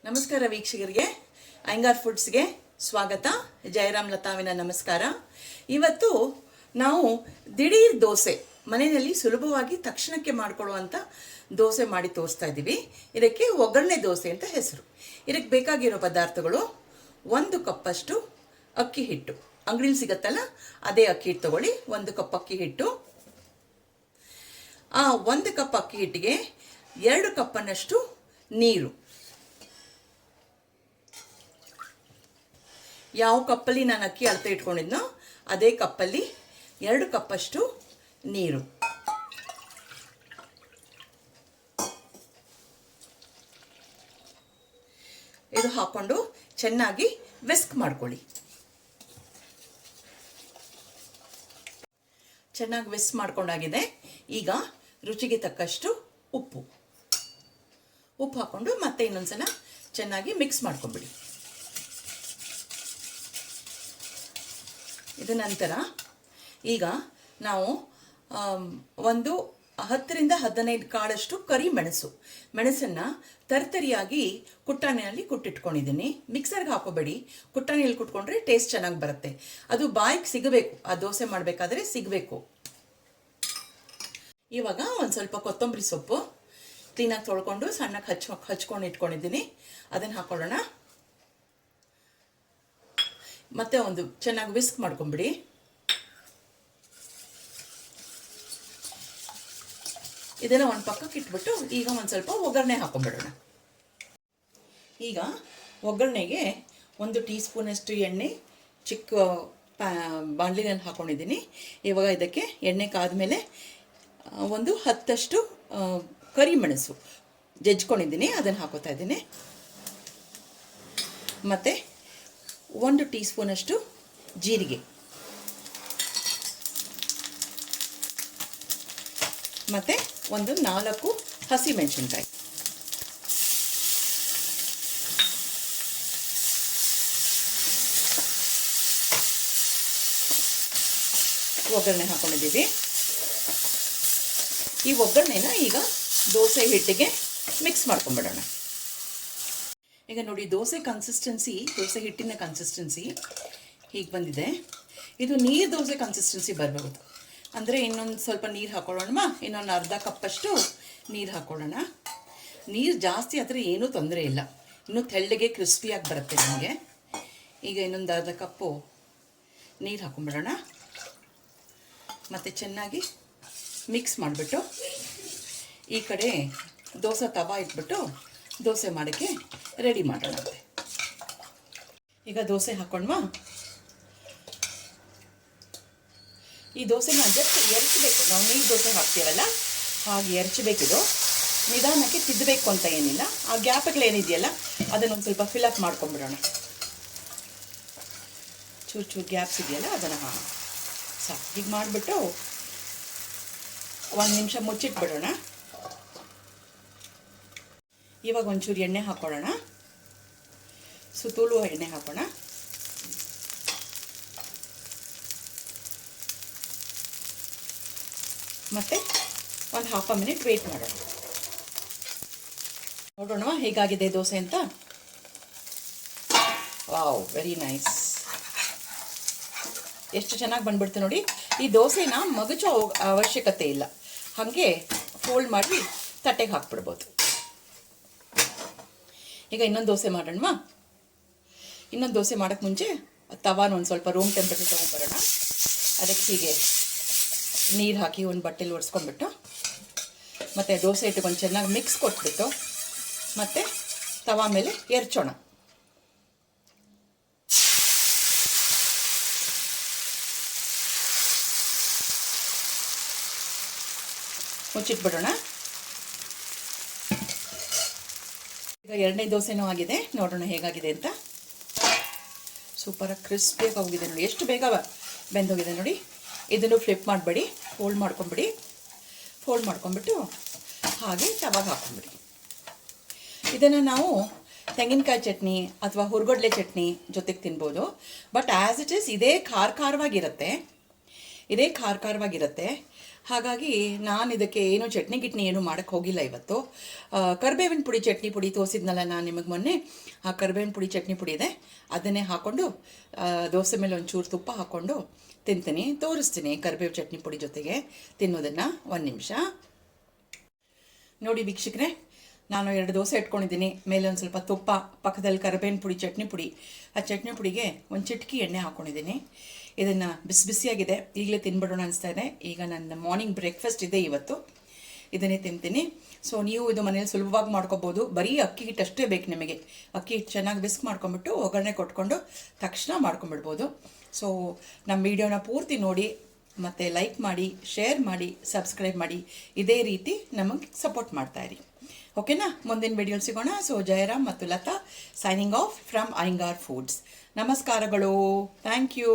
ನಮಸ್ಕಾರ ವೀಕ್ಷಕರಿಗೆ, ಅಯ್ಯಂಗಾರ್ ಫುಡ್ಸ್ಗೆ ಸ್ವಾಗತ. ಜಯರಾಮ್ ಲತಾವಿನ ನಮಸ್ಕಾರ. ಇವತ್ತು ನಾವು ದಿಢೀರ್ ದೋಸೆ ಮನೆಯಲ್ಲಿ ಸುಲಭವಾಗಿ ತಕ್ಷಣಕ್ಕೆ ಮಾಡಿಕೊಳ್ಳುವಂಥ ದೋಸೆ ಮಾಡಿ ತೋರಿಸ್ತಾ ಇದ್ದೀವಿ. ಇದಕ್ಕೆ ಒಗ್ಗರಣೆ ದೋಸೆ ಅಂತ ಹೆಸರು. ಇದಕ್ಕೆ ಬೇಕಾಗಿರೋ ಪದಾರ್ಥಗಳು: 1 ಕಪ್ಪಷ್ಟು ಅಕ್ಕಿ ಹಿಟ್ಟು, ಅಂಗಡಿಲಿ ಸಿಗತ್ತಲ್ಲ ಅದೇ ಅಕ್ಕಿ ಹಿಟ್ಟು ತಗೊಳ್ಳಿ. 1 ಕಪ್ ಅಕ್ಕಿ ಹಿಟ್ಟು. ಆ 1 ಕಪ್ ಅಕ್ಕಿ ಹಿಟ್ಟಿಗೆ 2 ಕಪ್ಪನ್ನಷ್ಟು ನೀರು. ಯಾವ ಕಪ್ಪಲ್ಲಿ ನಾನು ಅಕ್ಕಿ ಅಳತೆ ಇಟ್ಕೊಂಡಿದ್ನೋ ಅದೇ ಕಪ್ಪಲ್ಲಿ 2 ಕಪ್ಪಷ್ಟು ನೀರು. ಇದು ಹಾಕೊಂಡು ಚೆನ್ನಾಗಿ ವಿಸ್ಕ್ ಮಾಡ್ಕೊಳ್ಳಿ. ಚೆನ್ನಾಗಿ ವಿಸ್ಕ್ ಮಾಡ್ಕೊಂಡಾಗಿದೆ. ಈಗ ರುಚಿಗೆ ತಕ್ಕಷ್ಟು ಉಪ್ಪು ಹಾಕೊಂಡು ಮತ್ತೆ ಇನ್ನೊಂದ್ಸಲ ಚೆನ್ನಾಗಿ ಮಿಕ್ಸ್ ಮಾಡ್ಕೊಂಬಿಡಿ. ಇದ ನಂತರ ಈಗ ನಾವು ಒಂದು 10 ರಿಂದ 15 ಕಾಳಷ್ಟು ಕರಿ ಮೆಣಸನ್ನು ತರ್ತರಿಯಾಗಿ ಕುಟ್ಟಾಣಿಯಲ್ಲಿ ಕುಟ್ಟಿಟ್ಕೊಂಡಿದ್ದೀನಿ. ಮಿಕ್ಸರ್ಗೆ ಹಾಕೋಬೇಡಿ, ಕುಟ್ಟಾಣಿಯಲ್ಲಿ ಕುಟ್ಕೊಂಡ್ರೆ ಟೇಸ್ಟ್ ಚೆನ್ನಾಗಿ ಬರುತ್ತೆ. ಅದು ಬಾಯಿಗೆ ಸಿಗಬೇಕು, ಆ ದೋಸೆ ಮಾಡಬೇಕಾದ್ರೆ ಸಿಗಬೇಕು. ಇವಾಗ ಒಂದು ಸ್ವಲ್ಪ ಕೊತ್ತಂಬರಿ ಸೊಪ್ಪು ಕ್ಲೀನಾಗಿ ತೊಳ್ಕೊಂಡು ಸಣ್ಣಗೆ ಹಚ್ಕೊಂಡು ಇಟ್ಕೊಂಡಿದ್ದೀನಿ, ಅದನ್ನು ಹಾಕೊಳ್ಳೋಣ. ಮತ್ತೆ ಒಂದು ಚೆನ್ನಾಗಿ ವಿಸ್ಕ್ ಮಾಡ್ಕೊಂಬಿಡಿ. ಇದನ್ನು ಒಂದು ಪಕ್ಕಕ್ಕೆ ಇಟ್ಬಿಟ್ಟು ಈಗ ಒಂದು ಸ್ವಲ್ಪ ಒಗ್ಗರಣೆ ಹಾಕೊಂಡ್ಬಿಡೋಣ. ಈಗ ಒಗ್ಗರಣೆಗೆ 1 ಟೀ ಸ್ಪೂನಷ್ಟು ಎಣ್ಣೆ ಚಿಕ್ಕ ಬಾಣಲಿನಲ್ಲಿ ಹಾಕೊಂಡಿದ್ದೀನಿ. ಇವಾಗ ಇದಕ್ಕೆ ಎಣ್ಣೆ ಕಾದ್ಮೇಲೆ ಒಂದು 10 ಕರಿಮೆಣಸು ಜಜ್ಕೊಂಡಿದ್ದೀನಿ, ಅದನ್ನು ಹಾಕೋತಾ ಇದ್ದೀನಿ. ಮತ್ತು 1 ಟೀ ಸ್ಪೂನಷ್ಟು ಜೀರಿಗೆ, ಮತ್ತು ಒಂದು 4 ಹಸಿಮೆಣಸಿನ್ಕಾಯಿ. ಒಗ್ಗರಣೆ ಹಾಕೊಂಡಿದ್ದೀವಿ. ಈ ಒಗ್ಗರಣೆನ ಈಗ ದೋಸೆ ಹಿಟ್ಟಿಗೆ ಮಿಕ್ಸ್ ಮಾಡ್ಕೊಂಡ್ಬಿಡೋಣ. ಈಗ ನೋಡಿ, ದೋಸೆ ಹಿಟ್ಟಿನ ಕನ್ಸಿಸ್ಟೆನ್ಸಿ ಹೀಗೆ ಬಂದಿದೆ. ಇದು ನೀರು ದೋಸೆ ಕನ್ಸಿಸ್ಟೆನ್ಸಿ ಬರಬಹುದು. ಅಂದರೆ ಇನ್ನೊಂದು ಸ್ವಲ್ಪ ನೀರು ಹಾಕೊಳ್ಳೋಣ. ಇನ್ನೊಂದು ಅರ್ಧ ಕಪ್ಪಷ್ಟು ನೀರು ಹಾಕೊಳ್ಳೋಣ. ನೀರು ಜಾಸ್ತಿ ಆದರೆ ಏನೂ ತೊಂದರೆ ಇಲ್ಲ, ಇನ್ನೂ ತೆಳ್ಳಗೆ ಕ್ರಿಸ್ಪಿಯಾಗಿ ಬರುತ್ತೆ ನಮಗೆ. ಈಗ ಇನ್ನೊಂದು ಅರ್ಧ ಕಪ್ಪು ನೀರು ಹಾಕೊಂಡ್ಬಿಡೋಣ. ಮತ್ತು ಚೆನ್ನಾಗಿ ಮಿಕ್ಸ್ ಮಾಡಿಬಿಟ್ಟು ಈ ಕಡೆ ದೋಸೆ ತವಾ ಇಟ್ಬಿಟ್ಟು ದೋಸೆ ಮಾಡೋಕ್ಕೆ ರೆಡಿ ಮಾಡೋಣ. ಈಗ ದೋಸೆ ಹಾಕೊಂಡ್ವಾ. ಈ ದೋಸೆನ ಜಸ್ಟ್ ಎರಚಬೇಕು. ನಾವು ನೀರು ದೋಸೆ ಹಾಕ್ತೀವಲ್ಲ ಹಾಗೆ ಎರಚಬೇಕಿದು. ನಿಧಾನಕ್ಕೆ ತಿದ್ದಬೇಕು ಅಂತ ಏನಿಲ್ಲ. ಆ ಗ್ಯಾಪ್ಗಳೇನಿದೆಯಲ್ಲ ಅದನ್ನೊಂದು ಸ್ವಲ್ಪ ಫಿಲಪ್ ಮಾಡ್ಕೊಂಡ್ಬಿಡೋಣ. ಚೂರು ಗ್ಯಾಪ್ಸ್ ಇದೆಯಲ್ಲ ಅದನ್ನು ಸಾಕು. ಹೀಗೆ ಮಾಡಿಬಿಟ್ಟು 1 ನಿಮಿಷ ಮುಚ್ಚಿಟ್ಬಿಡೋಣ. ಇವಾಗ ಒಂಚೂರು ಎಣ್ಣೆ ಹಾಕೊಳ್ಳೋಣ, ಸುತ್ತಲೂ ಎಣ್ಣೆ ಹಾಕೋಣ. ಮತ್ತು ಒಂದು ½ ಮಿನಿಟ್ ವೆಯ್ಟ್ ಮಾಡೋಣ. ನೋಡೋಣ ಹೇಗಾಗಿದೆ ದೋಸೆ ಅಂತ. Wow, very nice. ಎಷ್ಟು ಚೆನ್ನಾಗಿ ಬಂದ್ಬಿಡ್ತು ನೋಡಿ. ಈ ದೋಸೆನ ಮಗಚೋ ಅವಶ್ಯಕತೆ ಇಲ್ಲ, ಹಾಗೆ ಫೋಲ್ಡ್ ಮಾಡಿ ತಟ್ಟೆಗೆ ಹಾಕ್ಬಿಡ್ಬೋದು. ಈಗ ಇನ್ನೊಂದು ದೋಸೆ ಮಾಡೋಣ. ಇನ್ನೊಂದು ದೋಸೆ ಮಾಡೋಕ್ಕೆ ಮುಂಚೆ ತವಾನ ಒಂದು ಸ್ವಲ್ಪ ರೂಮ್ ಟೆಂಪ್ರೇಚರ್ ತೊಗೊಂಡ್ಬರೋಣ. ಅದಕ್ಕೆ ಹೀಗೆ ನೀರು ಹಾಕಿ ಒಂದು ಬಟ್ಟೆಲಿ ಒರೆಸ್ಕೊಂಡ್ಬಿಟ್ಟು ಮತ್ತು ದೋಸೆ ಇಟ್ಟುಕೊಂಡು ಚೆನ್ನಾಗಿ ಮಿಕ್ಸ್ ಕೊಟ್ಬಿಟ್ಟು ಮತ್ತು ತವಾ ಮೇಲೆ ಎರಚೋಣ. ಮುಚ್ಚಿಟ್ಬಿಡೋಣ. ಈಗ 2ನೇ ದೋಸೆನೂ ಆಗಿದೆ, ನೋಡೋಣ ಹೇಗಾಗಿದೆ ಅಂತ. ಸೂಪರಾಗಿ ಕ್ರಿಸ್ಪಿಯಾಗಿ ಹೋಗಿದೆ ನೋಡಿ, ಎಷ್ಟು ಬೇಗ ಬೆಂದೋಗಿದೆ ನೋಡಿ. ಇದನ್ನು ಫ್ಲಿಪ್ ಮಾಡಬೇಡಿ, ಫೋಲ್ಡ್ ಮಾಡ್ಕೊಂಬಿಟ್ಟು ಹಾಗೆ ತವಾಗ ಹಾಕೊಂಬಿಡಿ. ಇದನ್ನು ನಾವು ತೆಂಗಿನಕಾಯಿ ಚಟ್ನಿ ಅಥವಾ ಹುರ್ಗಡ್ಲೆ ಚಟ್ನಿ ಜೊತೆಗೆ ತಿನ್ಬೋದು. ಬಟ್ ಆ್ಯಸ್ ಇಟ್ ಈಸ್ ಇದೇ ಖಾರವಾಗಿರುತ್ತೆ. ಇದೇ ಖಾರವಾಗಿರುತ್ತೆ. ಹಾಗಾಗಿ ನಾನು ಇದಕ್ಕೆ ಏನು ಚಟ್ನಿ ಗಿಟ್ನಿ ಏನು ಮಾಡೋಕ್ಕೆ ಹೋಗಿಲ್ಲ ಇವತ್ತು. ಕರಿಬೇವಿನ ಪುಡಿ ಚಟ್ನಿ ಪುಡಿ ತೋರಿಸಿದ್ನಲ್ಲ ನಾನು ನಿಮಗೆ ಮೊನ್ನೆ, ಆ ಕರಿಬೇವಿನ ಪುಡಿ ಚಟ್ನಿ ಪುಡಿ ಇದೆ, ಅದನ್ನೇ ಹಾಕ್ಕೊಂಡು ದೋಸೆ ಮೇಲೆ ಒಂಚೂರು ತುಪ್ಪ ಹಾಕ್ಕೊಂಡು ತಿಂತೀನಿ. ತೋರಿಸ್ತೀನಿ ಕರಿಬೇವು ಚಟ್ನಿ ಪುಡಿ ಜೊತೆಗೆ ತಿನ್ನೋದನ್ನು. ಒಂದು ನಿಮಿಷ ನೋಡಿ ವೀಕ್ಷಕರೇ, ನಾನು 2 ದೋಸೆ ಇಟ್ಕೊಂಡಿದ್ದೀನಿ. ಮೇಲೆ ಒಂದು ಸ್ವಲ್ಪ ತುಪ್ಪ, ಪಕ್ಕದಲ್ಲಿ ಕರಿಬೇವಿನ ಪುಡಿ ಚಟ್ನಿ ಪುಡಿ, ಆ ಚಟ್ನಿ ಪುಡಿಗೆ ಒಂದು ಚಿಟಕಿ ಎಣ್ಣೆ ಹಾಕ್ಕೊಂಡಿದ್ದೀನಿ. ಇದನ್ನು ಬಿಸಿಯಾಗಿದೆ, ಈಗಲೇ ತಿನ್ಬಿಡೋಣ ಅನಿಸ್ತಾ ಇದೆ. ಈಗ ನನ್ನ ಮಾರ್ನಿಂಗ್ ಬ್ರೇಕ್ಫಾಸ್ಟ್ ಇದೆ ಇವತ್ತು, ಇದನ್ನೇ ತಿಂತೀನಿ. ಸೊ ನೀವು ಇದು ಮನೇಲಿ ಸುಲಭವಾಗಿ ಮಾಡ್ಕೋಬೋದು. ಬರೀ ಅಕ್ಕಿ ಹಿಟ್ಟು ಅಷ್ಟೇ ಬೇಕು ನಿಮಗೆ. ಅಕ್ಕಿ ಹಿಟ್ಟು ಚೆನ್ನಾಗಿ ಬಿಸ್ಕ್ ಮಾಡ್ಕೊಂಬಿಟ್ಟು ಒಗ್ಗರಣೆ ಕೊಟ್ಕೊಂಡು ತಕ್ಷಣ ಮಾಡ್ಕೊಂಬಿಡ್ಬೋದು. ಸೊ ನಮ್ಮ ವಿಡಿಯೋನ ಪೂರ್ತಿ ನೋಡಿ, ಮತ್ತು ಲೈಕ್ ಮಾಡಿ, ಶೇರ್ ಮಾಡಿ, ಸಬ್ಸ್ಕ್ರೈಬ್ ಮಾಡಿ. ಇದೇ ರೀತಿ ನಮಗೆ ಸಪೋರ್ಟ್ ಮಾಡ್ತಾಯಿರಿ. ಓಕೆನಾ? ಮುಂದಿನ ವಿಡಿಯೋಲಿ ಸಿಗೋಣ. ಸೊ ಜಯರಾಮ್ ಮತ್ತು Latha signing off from Iyengar foods. ನಮಸ್ಕಾರಗಳು. Thank you.